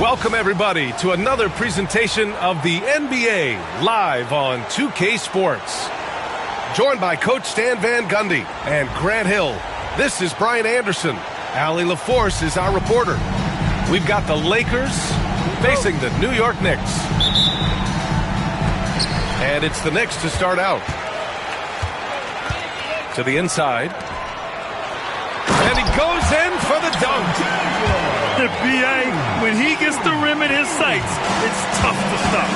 Welcome, everybody, to another presentation of the NBA live on 2K Sports. Joined by Coach Stan Van Gundy and Grant Hill, this is Brian Anderson. Allie LaForce is our reporter. We've got the Lakers facing the New York Knicks. And it's the Knicks to start out. To the inside. And he goes in for the dunk. The BA, when he gets the rim in his sights, it's tough to stop.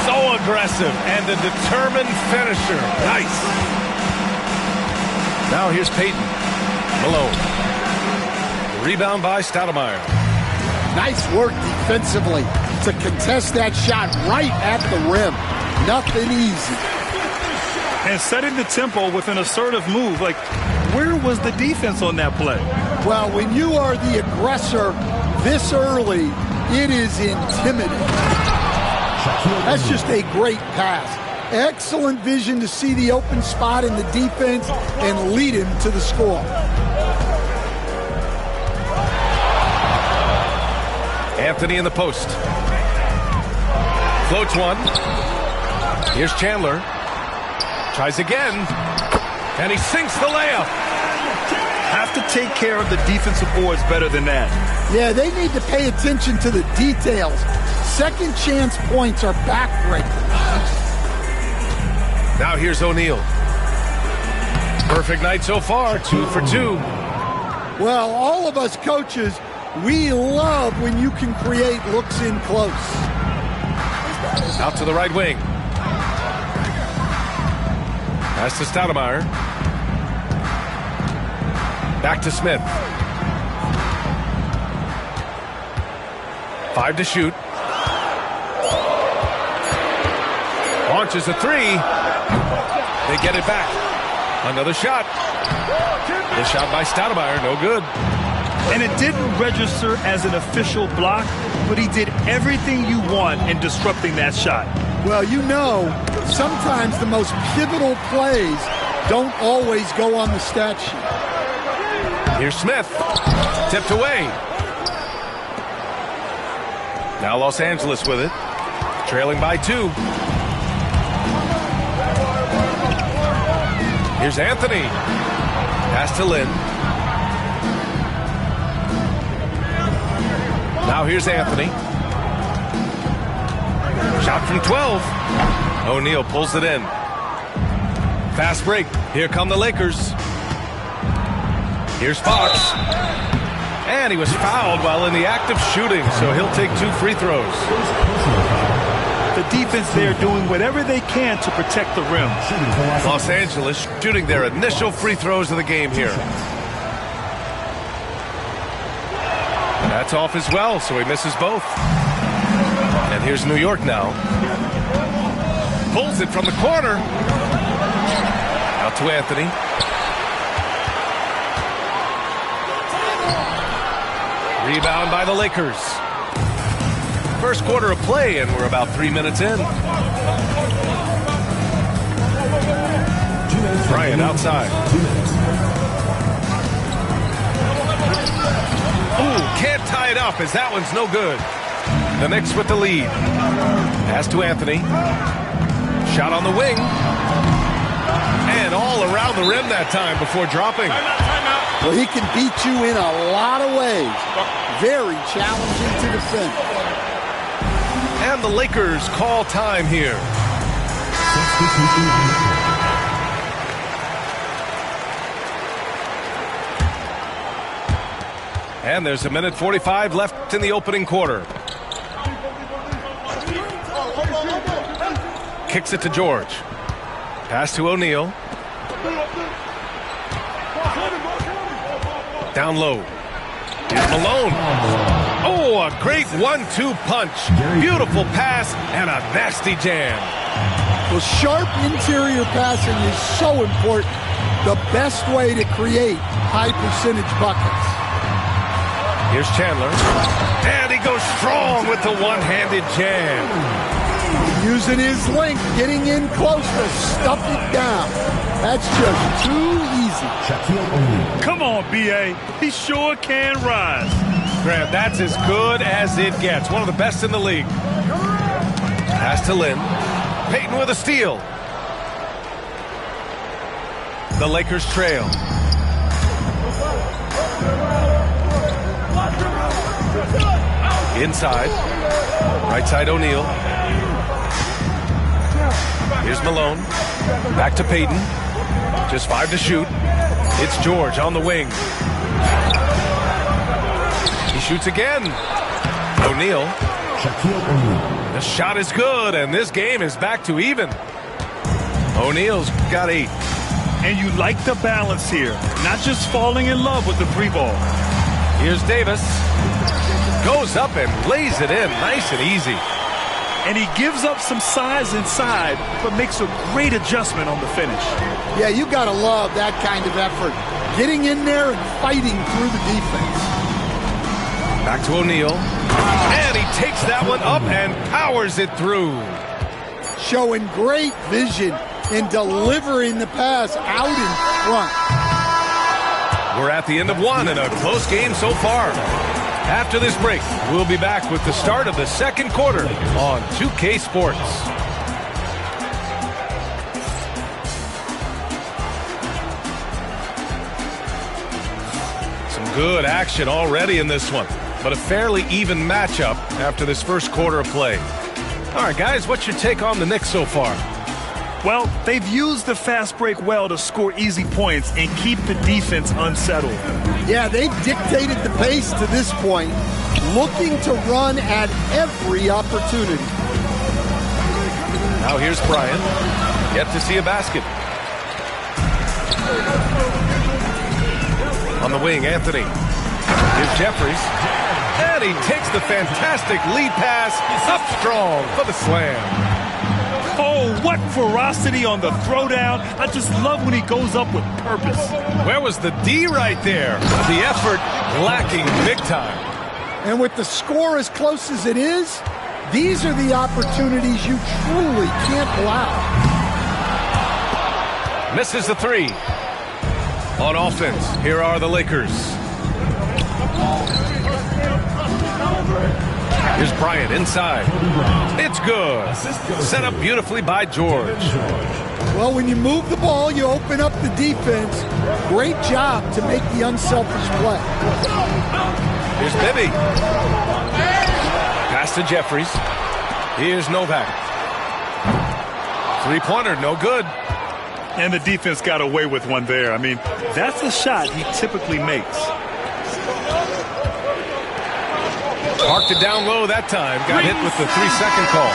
So aggressive and a determined finisher. Nice. Now here's Peyton. Malone. Rebound by Stoudemire. Nice work defensively to contest that shot right at the rim. Nothing easy. And setting the tempo with an assertive move. Like, where was the defense on that play? Well, when you are the aggressor this early, it is intimidating. That's just a great pass. Excellent vision to see the open spot in the defense and lead him to the score. Anthony in the post. Floats one. Here's Chandler. Tries again. And he sinks the layup. Have to take care of the defensive boards better than that. Yeah, they need to pay attention to the details. Second chance points are backbreakers. Now here's O'Neal. Perfect night so far, 2 for 2. Well, all of us coaches, we love when you can create looks in close. Out to the right wing. Pass to Stoudemire. Back to Smith. 5 to shoot. Launches a 3. They get it back. Another shot. The shot by Stoudemire, no good. And it didn't register as an official block, but he did everything you want in disrupting that shot. Well, you know, sometimes the most pivotal plays don't always go on the stat sheet. Here's Smith. Tipped away. Now Los Angeles with it. Trailing by 2. Here's Anthony. Pass to Lynn. Now here's Anthony. Shot from 12. O'Neal pulls it in. Fast break. Here come the Lakers. Here's Fox. And he was fouled while in the act of shooting, so he'll take 2 free throws. The defense there doing whatever they can to protect the rim. Los Angeles shooting their initial free throws of the game here. That's off as well, so he misses both. And here's New York now. Pulls it from the corner. Out to Anthony. Rebound by the Lakers. First quarter of play, and we're about 3 minutes in. Bryant outside. Ooh, can't tie it up as that one's no good. The Knicks with the lead. Pass to Anthony. Shot on the wing. And all around the rim that time before dropping. Well, he can beat you in a lot of ways. Very challenging to defend. And the Lakers call time here. And there's 1:45 left in the opening quarter. Kicks it to George. Pass to O'Neal. Down low. Here's Malone. Oh, a great 1-2 punch. Beautiful pass and a nasty jam. Well, sharp interior passing is so important. The best way to create high percentage buckets. Here's Chandler. And he goes strong with the one-handed jam. Using his length, getting in close to stuff it down. That's just too easy. Come on, B.A. He sure can rise. Grant, that's as good as it gets. One of the best in the league. Pass to Lynn. Payton with a steal. The Lakers trail. Inside. Right side O'Neal. Here's Malone. Back to Payton. Just 5 to shoot. It's George on the wing. He shoots again. O'Neal. The shot is good, and this game is back to even. O'Neal's got 8. And you like the balance here. Not just falling in love with the 3-ball. Here's Davis. Goes up and lays it in. Nice and easy. And he gives up some size inside, but makes a great adjustment on the finish. Yeah, you got to love that kind of effort. Getting in there and fighting through the defense. Back to O'Neal. And he takes that one up and powers it through. Showing great vision in delivering the pass out in front. We're at the end of one in a close game so far. After this break, we'll be back with the start of the second quarter on 2K Sports. Some good action already in this one, but a fairly even matchup after this first quarter of play. All right, guys, what's your take on the Knicks so far? Well, they've used the fast break well to score easy points and keep the defense unsettled. Yeah, they've dictated the pace to this point, looking to run at every opportunity. Now here's Bryant. Yet to see a basket. On the wing, Anthony. Here's Jeffries. And he takes the fantastic lead pass up strong for the slam. Oh, what ferocity on the throwdown. I just love when he goes up with purpose. Where was the D right there? The effort lacking big time. And with the score as close as it is, these are the opportunities you truly can't allow. Misses the 3. On offense, here are the Lakers. Here's Bryant inside. It's good. Set up beautifully by George. Well, when you move the ball, you open up the defense. Great job to make the unselfish play. Here's Bibby. Pass to Jeffries. Here's Novak. 3-pointer, no good. And the defense got away with one there. I mean, that's a shot he typically makes. Parked it down low that time. Got hit with the 3-second call.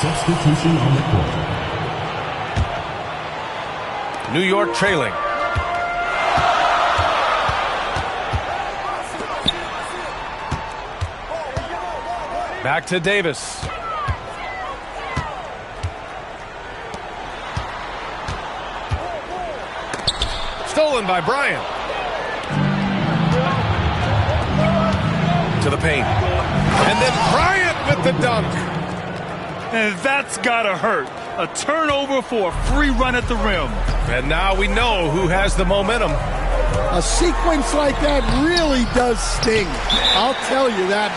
Substitution on the court. New York trailing. Back to Davis. Stolen by Bryant. To the paint. And then Bryant with the dunk. And that's gotta hurt. A turnover for a free run at the rim. And now we know who has the momentum. A sequence like that really does sting. I'll tell you that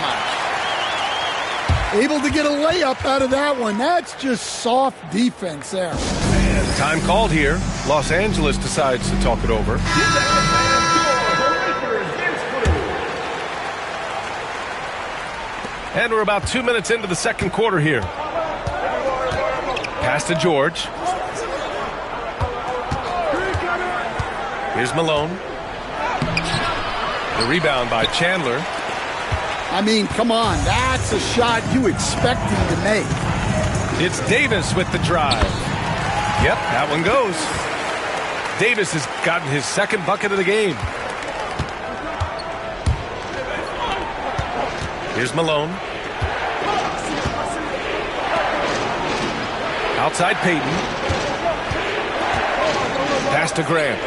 much. Able to get a layup out of that one. That's just soft defense there. And time called here. Los Angeles decides to talk it over. And we're about 2 minutes into the second quarter here. Pass to George. Here's Malone. The rebound by Chandler. I mean, come on. That's a shot you expect him to make. It's Davis with the drive. Yep, that one goes. Davis has gotten his second bucket of the game. Here's Malone. Outside Payton. Pass to Grant.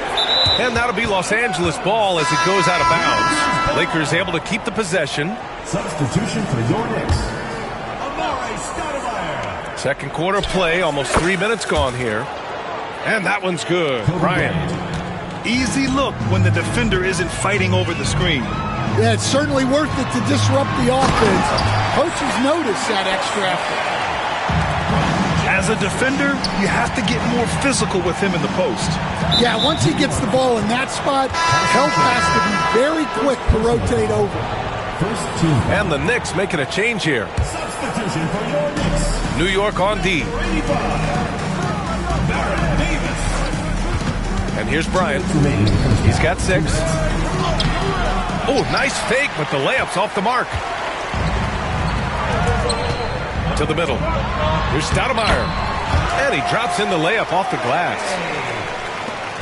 And that'll be Los Angeles ball as it goes out of bounds. Lakers able to keep the possession. Substitution for your Knicks. Second quarter play, almost 3 minutes gone here. And that one's good. Bryant. Easy look when the defender isn't fighting over the screen. Yeah, it's certainly worth it to disrupt the offense. Coaches notice that extra effort. As a defender, you have to get more physical with him in the post. Yeah, once he gets the ball in that spot, help has to be very quick to rotate over. First team. And the Knicks making a change here. Substitution for your Knicks. New York on D. And here's Bryant. He's got 6. Oh, nice fake, but the layup's off the mark. To the middle. Here's Stoudemire. And he drops in the layup off the glass.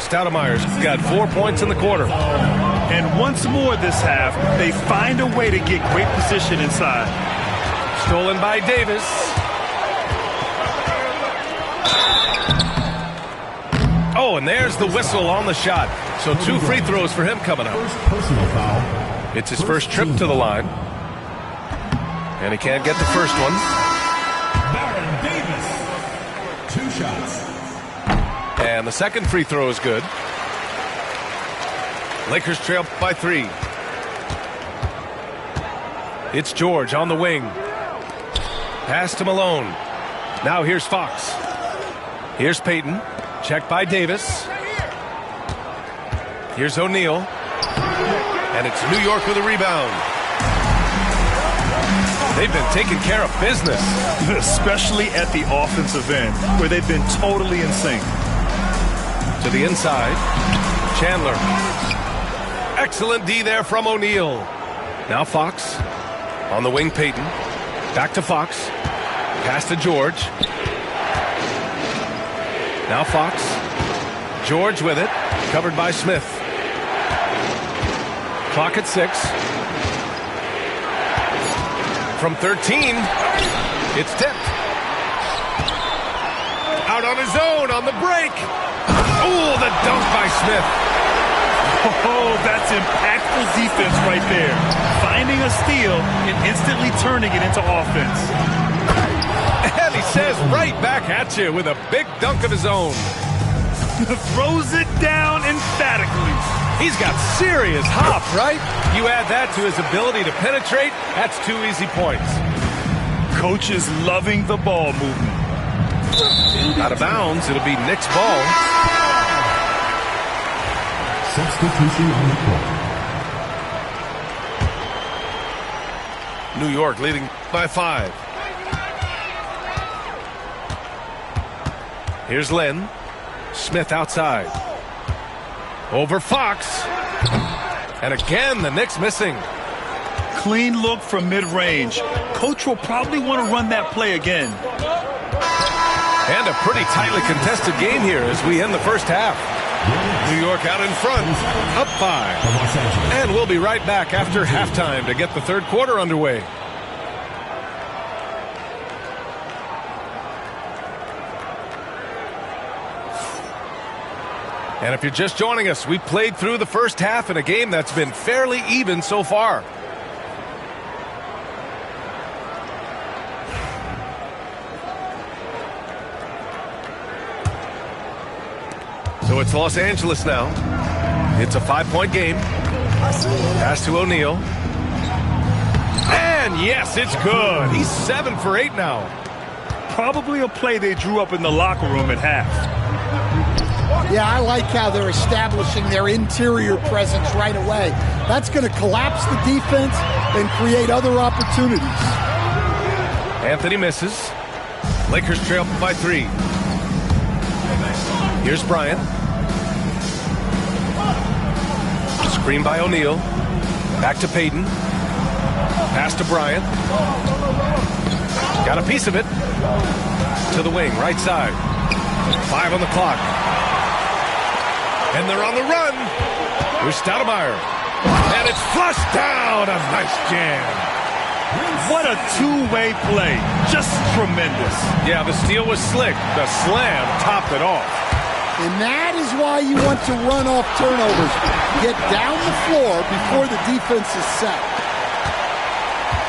Stoudemire's got 4 points in the quarter. And once more this half, they find a way to get great position inside. Stolen by Davis. Oh, and there's the whistle on the shot. So 2 free throws for him coming up. First personal foul. It's his first trip to the line. And he can't get the first one. Baron Davis. 2 shots. And the second free throw is good. Lakers trail by 3. It's George on the wing. Pass to Malone. Now here's Fox. Here's Payton. Checked by Davis. Here's O'Neal. And it's New York with a rebound. They've been taking care of business. Especially at the offensive end, where they've been totally in sync. To the inside. Chandler. Excellent D there from O'Neal. Now Fox. On the wing, Payton. Back to Fox. Pass to George. Now Fox. George with it. Covered by Smith. Clock at 6. From 13. It's tipped. Out on his own on the break. Oh, the dunk by Smith. Oh, that's impactful defense right there. Finding a steal and instantly turning it into offense. And he says right back at you with a big dunk of his own. Throws it down emphatically. He's got serious hop, right? You add that to his ability to penetrate, that's 2 easy points. Coach is loving the ball movement. Out of bounds, it'll be Knicks ball. Substitution on the court. New York leading by 5. Here's Len. Smith outside. Over Fox. And again, the Knicks missing. Clean look from mid-range. Coach will probably want to run that play again. And a pretty tightly contested game here as we end the first half. New York out in front, up 5. And we'll be right back after halftime to get the third quarter underway. And if you're just joining us, we played through the first half in a game that's been fairly even so far. So it's Los Angeles now. It's a 5-point game. Pass to O'Neal. And yes, it's good. He's 7 for 8 now. Probably a play they drew up in the locker room at half. Yeah, I like how they're establishing their interior presence right away. That's going to collapse the defense and create other opportunities. Anthony misses. Lakers trail by 3. Here's Bryant. Screen by O'Neal. Back to Payton. Pass to Bryant. Got a piece of it. To the wing, right side. 5 on the clock. And they're on the run. Here's Stoudemire. And it's flushed down. A nice jam. What a two-way play. Just tremendous. Yeah, the steal was slick. The slam topped it off. And that is why you want to run off turnovers. Get down the floor before the defense is set.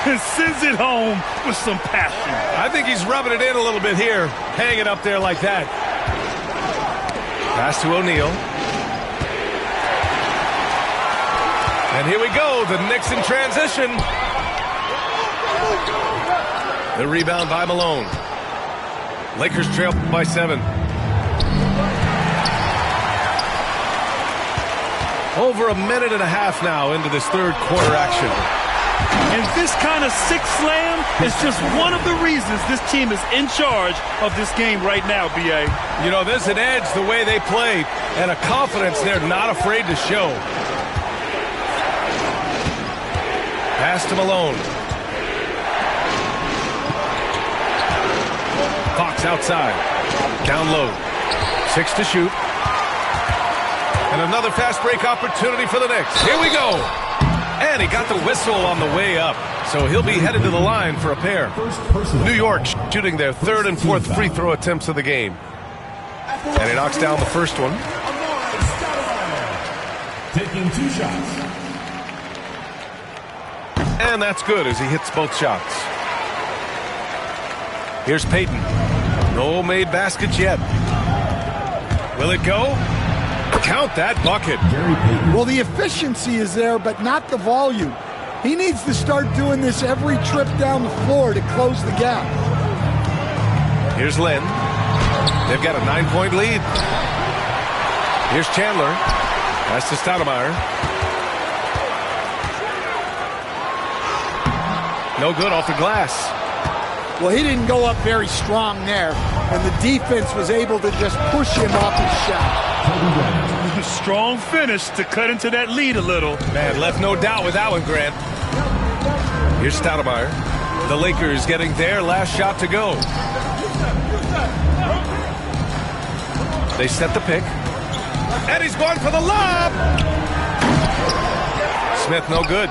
And sends it home with some passion. I think he's rubbing it in a little bit here. Hang it up there like that. Pass to O'Neal. And here we go, the Knicks in transition. The rebound by Malone. Lakers trail by 7. Over a minute and a half now into this third quarter action. And this kind of six slam is just one of the reasons this team is in charge of this game right now, B.A. You know, there's an edge the way they play and a confidence they're not afraid to show. Pass to Malone. Fox outside. Down low. 6 to shoot. And another fast break opportunity for the Knicks. Here we go. And he got the whistle on the way up. So he'll be headed to the line for a pair. New York shooting their third and fourth free throw attempts of the game. And he knocks down the first one. Taking 2 shots. And that's good as he hits both shots. Here's Payton. No made baskets yet. Will it go? Count that bucket. Well, the efficiency is there, but not the volume. He needs to start doing this every trip down the floor to close the gap. Here's Lynn. They've got a 9-point lead. Here's Chandler. Pass to Stoudemire. No good off the glass. Well, he didn't go up very strong there, and the defense was able to just push him off his shot. Strong finish to cut into that lead a little. Man, left no doubt with that one, Grant. Here's Stoudemire. The Lakers getting their last shot to go. They set the pick. And he's going for the lob. Smith no good.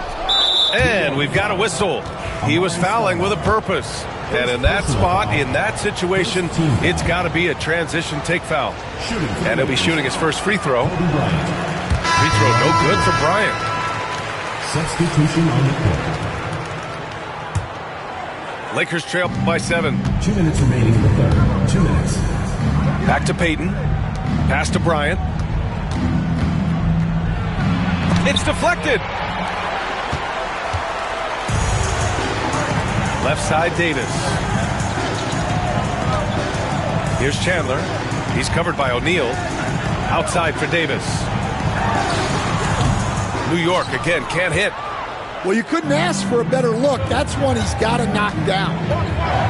And we've got a whistle. He was fouling with a purpose. And in that spot, in that situation, it's got to be a transition take foul. And he'll be shooting his first free throw. Free throw no good for Bryant. Substitution on the court. Lakers trail by 7. 2 minutes remaining in the third. 2 minutes. Back to Payton. Pass to Bryant. It's deflected. Left side, Davis. Here's Chandler. He's covered by O'Neal. Outside for Davis. New York, again, can't hit. Well, you couldn't ask for a better look. That's one he's got to knock down.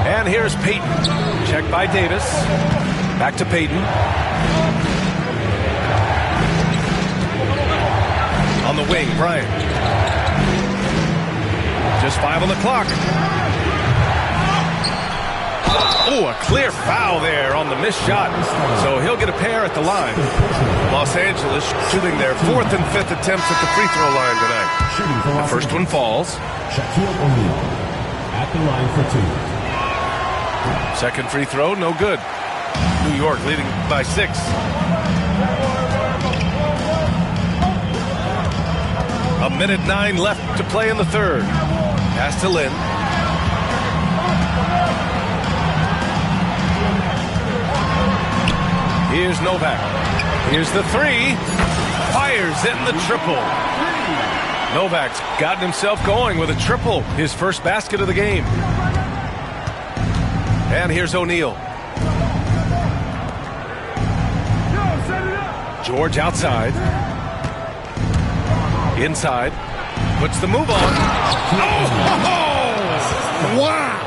And here's Payton. Checked by Davis. Back to Payton. On the wing, Bryant. Just 5 on the clock. Oh, a clear foul there on the missed shot. So he'll get a pair at the line. Los Angeles shooting their 4th and 5th attempts at the free throw line tonight. The first one falls. Shaquille O'Neal at the line for 2. Second free throw, no good. New York leading by 6. A minute 9 left to play in the third. Pass to Lynn. Here's Novak. Here's the 3. Fires in the triple. Novak's gotten himself going with a triple. His first basket of the game. And here's O'Neal. George outside. Inside. Puts the move on. Oh! Wow!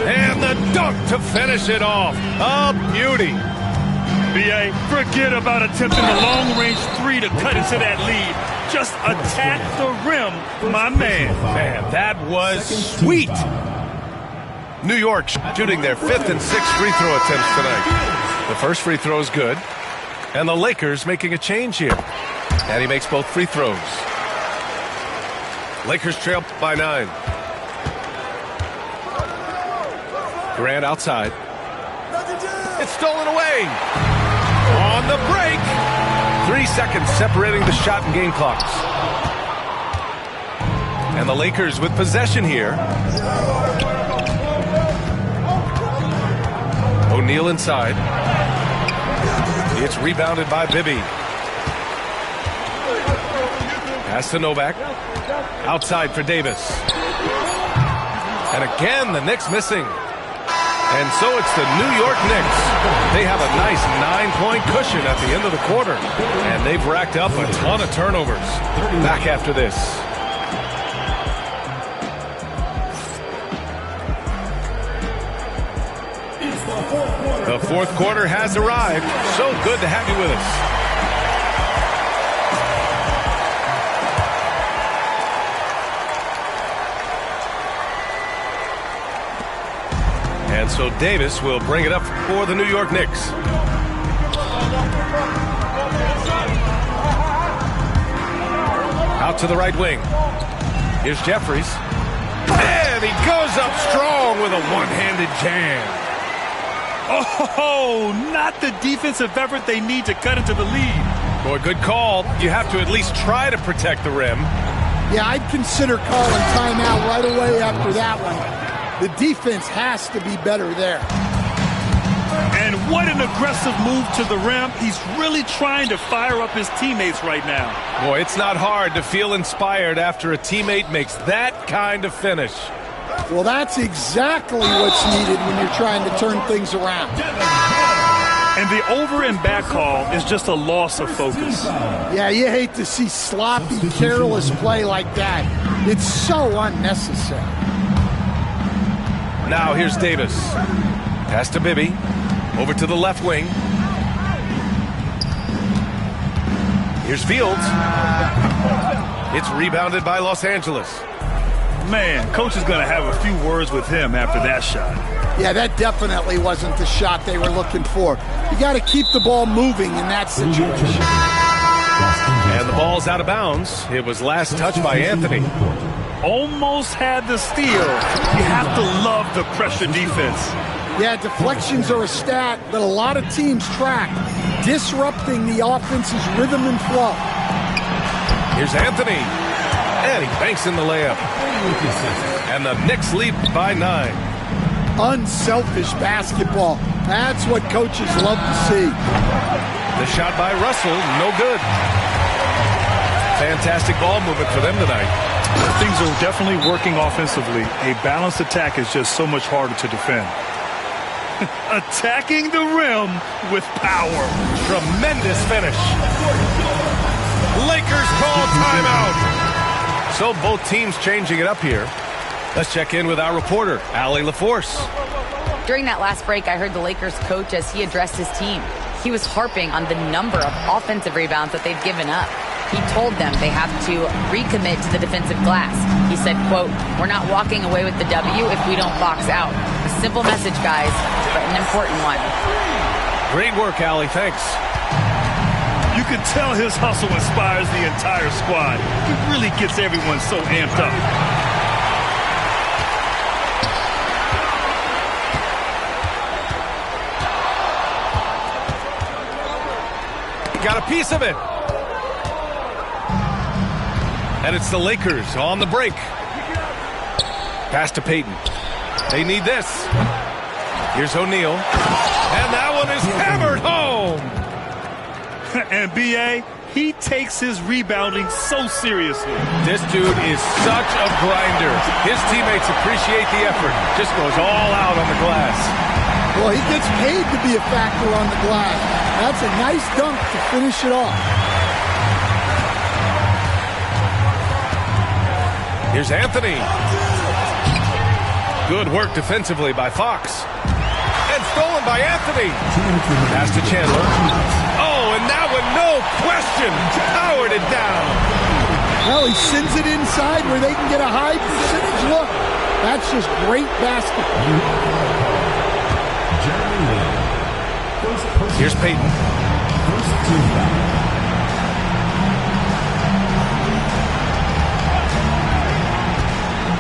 And the dunk to finish it off. A beauty. B.A., forget about attempting the long-range 3 to cut into that lead. Just attack the rim, my man. Man, that was sweet. New York shooting their 5th and 6th free throw attempts tonight. The first free throw is good. And the Lakers making a change here. And he makes both free throws. Lakers trail by 9. Grant outside. It's stolen away. On the break. 3 seconds separating the shot and game clocks. And the Lakers with possession here. O'Neal inside. It's rebounded by Bibby. Pass to Novak. Outside for Davis. And again, the Knicks missing. And so it's the New York Knicks. They have a nice 9-point cushion at the end of the quarter. And they've racked up a ton of turnovers. Back after this. The fourth quarter has arrived. So good to have you with us. And so Davis will bring it up for the New York Knicks. Out to the right wing. Here's Jeffries. And he goes up strong with a one-handed jam. Oh, not the defensive effort they need to cut into the lead. Boy, good call. You have to at least try to protect the rim. Yeah, I'd consider calling timeout right away after that one. The defense has to be better there. And what an aggressive move to the rim. He's really trying to fire up his teammates right now. Boy, it's not hard to feel inspired after a teammate makes that kind of finish. Well, that's exactly what's needed when you're trying to turn things around. And the over and back call is just a loss of focus. Yeah, you hate to see sloppy, careless play like that. It's so unnecessary. Now here's Davis. Pass to Bibby. Over to the left wing. Here's Fields. It's rebounded by Los Angeles. Man, coach is going to have a few words with him after that shot. Yeah, that definitely wasn't the shot they were looking for. You got to keep the ball moving in that situation. And the ball's out of bounds. It was last touched by Anthony. Almost had the steal. You have to love the pressure defense. Yeah, deflections are a stat that a lot of teams track, disrupting the offense's rhythm and flow. Here's Anthony. And he banks in the layup. And the Knicks lead by 9. Unselfish basketball. That's what coaches love to see. The shot by Russell, no good. Fantastic ball movement for them tonight. Things are definitely working offensively. A balanced attack is just so much harder to defend. Attacking the rim with power. Tremendous finish. Lakers call timeout. So both teams changing it up here. Let's check in with our reporter, Allie LaForce. During that last break, I heard the Lakers coach as he addressed his team. He was harping on the number of offensive rebounds that they've given up. He told them they have to recommit to the defensive glass. He said, quote, "We're not walking away with the W if we don't box out." A simple message, guys, but an important one. Great work, Allie. Thanks. You can tell his hustle inspires the entire squad. He really gets everyone so amped up. Got a piece of it. And it's the Lakers on the break. Pass to Payton. They need this. Here's O'Neal. And that one is hammered home. And B.A., he takes his rebounding so seriously. This dude is such a grinder. His teammates appreciate the effort. Just goes all out on the glass. Well, he gets paid to be a factor on the glass. That's a nice dunk to finish it off. Here's Anthony. Good work defensively by Fox. And stolen by Anthony. Pass to Chandler. Oh, and that one, no question, powered it down. Well, he sends it inside where they can get a high percentage look. That's just great basketball. Here's Payton.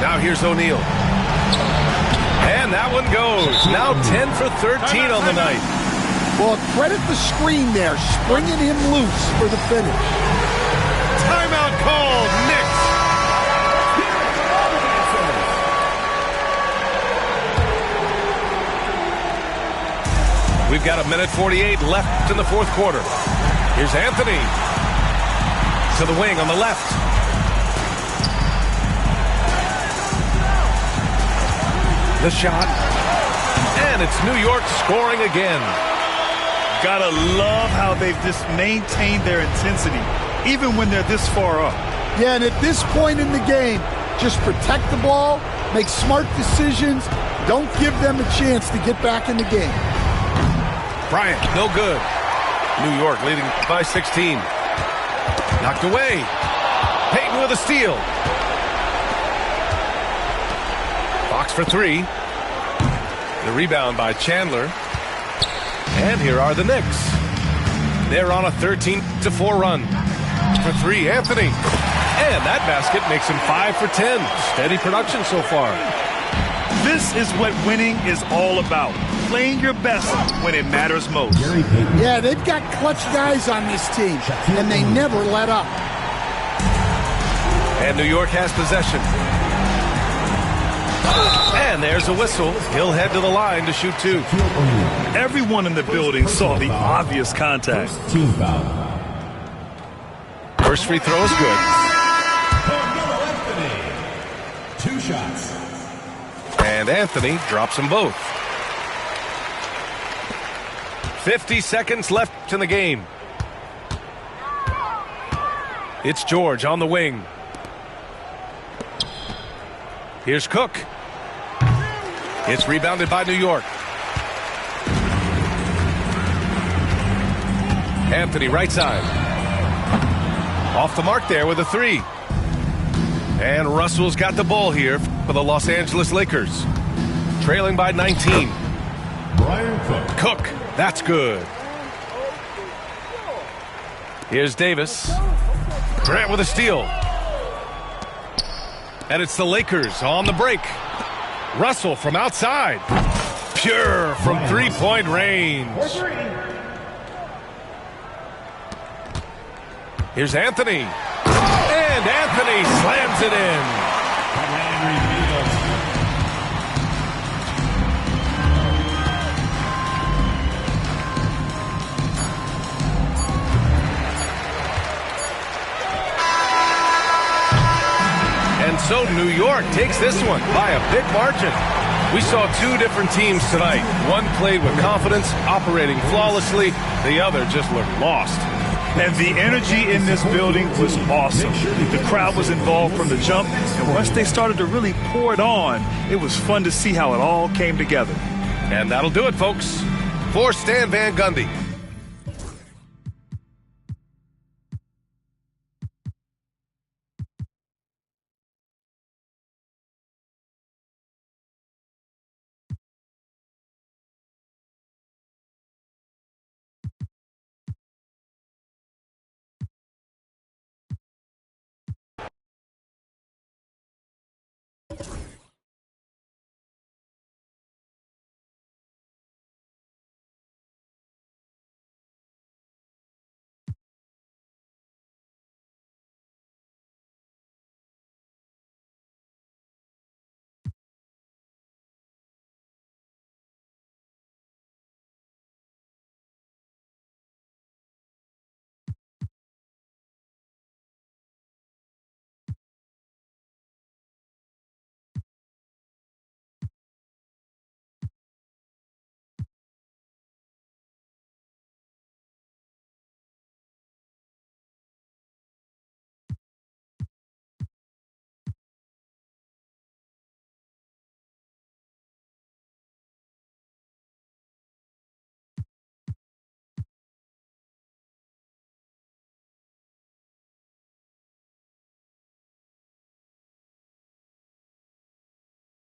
Now here's O'Neal. And that one goes. Now 10 for 13 on the night. Well, credit the screen there, springing him loose for the finish. Timeout called, Knicks. We've got 1:48 left in the fourth quarter. Here's Anthony. To the wing on the left. The shot. And it's New York scoring again. Gotta love how they've just maintained their intensity, even when they're this far up. Yeah, and at this point in the game, just protect the ball, make smart decisions, don't give them a chance to get back in the game. Bryant, no good. New York leading by 16. Knocked away. Payton with a steal. Fox for three. The rebound by Chandler. And here are the Knicks. They're on a 13-4 run. For three, Anthony. And that basket makes him 5 for 10. Steady production so far. This is what winning is all about. Playing your best when it matters most. Yeah, they've got clutch guys on this team, and they never let up. And New York has possession. And there's a whistle. He'll head to the line to shoot two. Everyone in the building saw the obvious contact. Team foul. First free throw is good. Anthony. 2 shots. And Anthony drops them both. 50 seconds left in the game. It's George on the wing. Here's Cook. It's rebounded by New York. Anthony right side. Off the mark there with a three. And Russell's got the ball here for the Los Angeles Lakers. Trailing by 19. Brian Cook, that's good. Here's Davis. Grant with a steal. And it's the Lakers on the break. Russell from outside. Pure from three-point range. Here's Anthony. And Anthony slams it in. And so New York takes this one by a big margin. We saw two different teams tonight. One played with confidence, operating flawlessly. The other just looked lost. And the energy in this building was awesome. The crowd was involved from the jump, and once they started to really pour it on, it was fun to see how it all came together. And that'll do it, folks. For Stan Van Gundy,